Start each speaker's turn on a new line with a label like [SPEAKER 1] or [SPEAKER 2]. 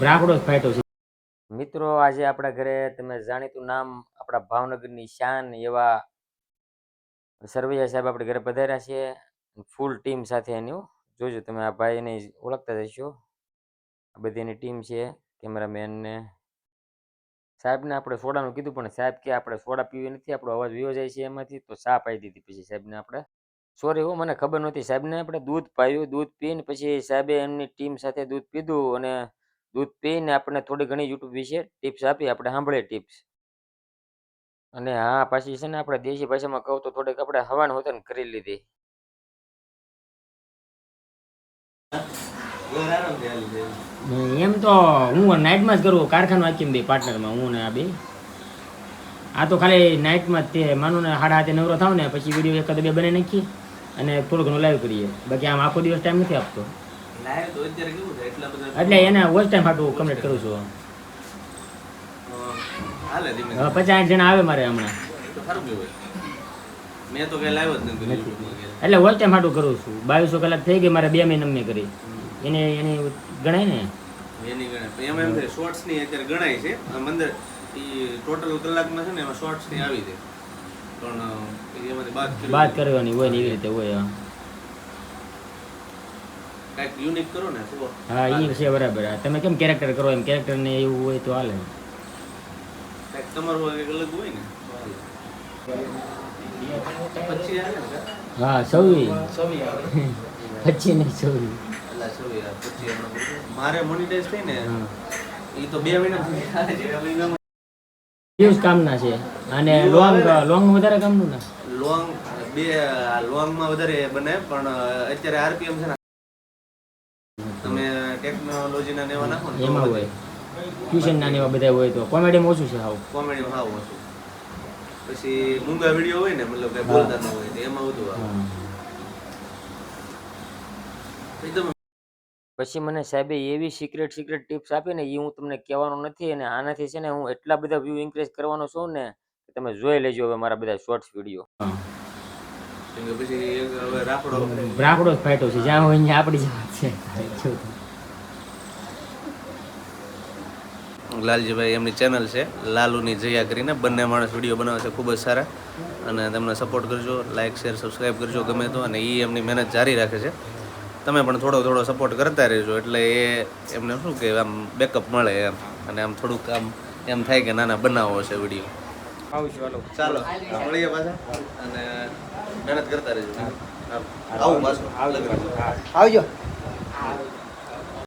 [SPEAKER 1] રાખડો જ ફાટ્યો છે મિત્રો। આજે આપણા ઘરે તમે જાણીતું નામ આપણા ભાવનગરની શાન એવા સરવૈયા સાહેબ આપણે ઘરે પધાર્યા છે ફૂલ ટીમ સાથે એની જોજો તમે આ ભાઈને ઓળખતા જશો। આ બધી એની ટીમ છે કેમેરામેન ને સાહેબને આપણે સોડાનું કીધું પણ સાહેબ કે આપણે સોડા પીવી નથી આપણો અવાજ વિયો જાય છે એમાંથી તો ચા પાઈ દીધી પછી સાહેબને આપણે સોરી હો મને ખબર નહોતી સાહેબને આપણે દૂધ પાયું દૂધ પીને પછી સાહેબે એમની ટીમ સાથે દૂધ પીધું અને દૂધ પીને આપણને થોડી ઘણી યુટ્યુબ વિશે ટિપ્સ આપી આપણે સાંભળીએ ટિપ્સ અને હા પાછી છે ને આપણે દેશી ભાષામાં કહું તો થોડીક આપણે હવાન હોતન કરી લીધી। એમ તો હું નાઇટમાં જ કરું કારખાનું આખી બે પાર્ટનરમાં હું ને આ બે આ તો ખાલી નાઇટમાં જ તે માનું ને 8:30 નવરો થાવ ને પછી વિડીયો એકાદ બે બનાવી નાખીએ અને થોડું ઘણું લાઈવ કરીએ બાકી આમ આખો દિવસ ટાઈમ નથી આપતો એટલે એને વોચ ટાઈમ હાટું કમ્પ્લીટ કરું છું। 50 જણા આવે મારે હમણાં એટલે વોચ ટાઈમ હાટું કરું છું 2200 કલાક થઈ ગઈ મારે 2 મહિના મેં કરી એને ગણાય ને
[SPEAKER 2] એની ગણાય એમ શોર્ટ્સ ની અત્યારે ગણાય છે અંદર ટોટલ કલાકમાં છે ને એમાં શોર્ટ્સ ની આવી છે પણ એમાંથી
[SPEAKER 1] બાદ કરવાની હોય ને એવી રીતે હોય
[SPEAKER 2] કાઈક યુનિક કરો ને
[SPEAKER 1] હા એ છે બરાબર તમે કેમ કેરેક્ટર કરો એમ કેરેક્ટર ને એવું હોય તો હાલે
[SPEAKER 2] કાઈક તમારું એક અલગ હોય ને પછી
[SPEAKER 1] હા સવી પછી નહીં સવી
[SPEAKER 2] મારે મોનેટાઈઝ થઈ ને એ તો 2 મહિના
[SPEAKER 1] વ્યૂઝ કામના છે અને લોંગ વધારે કામનું ના
[SPEAKER 2] લોંગ માં વધારે બને પણ અત્યારે આરપીએમ છે ને તમે ટેકનોલોજી ના નેવા નાખો ને
[SPEAKER 1] એમાં હોય ટ્યુશન ના નેવા બધા હોય તો કોમેડીમાં ઓછું છે હાવ
[SPEAKER 2] કોમેડીમાં હાવ ઓછું પછી મૂંગા વિડીયો હોય ને મતલબ કઈ બોલતા ન હોય તો એમાં વધુ આવે
[SPEAKER 1] પછી મને સાહેબે એવી સિક્રેટ ટિપ્સ આપી ને એ હું તમને કહેવાનો નથી અને આનાથી છે ને હું એટલા બધા વ્યૂ ઇન્ક્રીઝ કરવાનો છું ને કે તમે જોઈ લેજો હવે મારા બધા શોર્ટ્સ વિડીયો
[SPEAKER 2] પછી હવે રાખડો
[SPEAKER 1] જ ફાટ્યો છે જ્યાં હોય ત્યાં આપણી જ વાત છે।
[SPEAKER 2] લાલજીભાઈ એમની ચેનલ છે લાલુની જયા કરીને બંને માણસ વિડીયો બનાવે છે ખૂબ જ સારા અને તેમને સપોર્ટ કરજો લાઇક શેર સબસ્ક્રાઈબ કરજો ગમે તો અને એ એમની મહેનત જારી રાખે છે તમે પણ થોડો સપોર્ટ કરતા રહેજો એટલે એ એમને શું કે આમ બેકઅપ મળે એમ અને આમ થોડુંક આમ એમ થાય કે નાના બનાવો છે વિડીયો
[SPEAKER 1] આવજો
[SPEAKER 2] ચાલો મળીએ પાછા અને મહેનત કરતા રહેજો આવું પાછું
[SPEAKER 1] આવજો।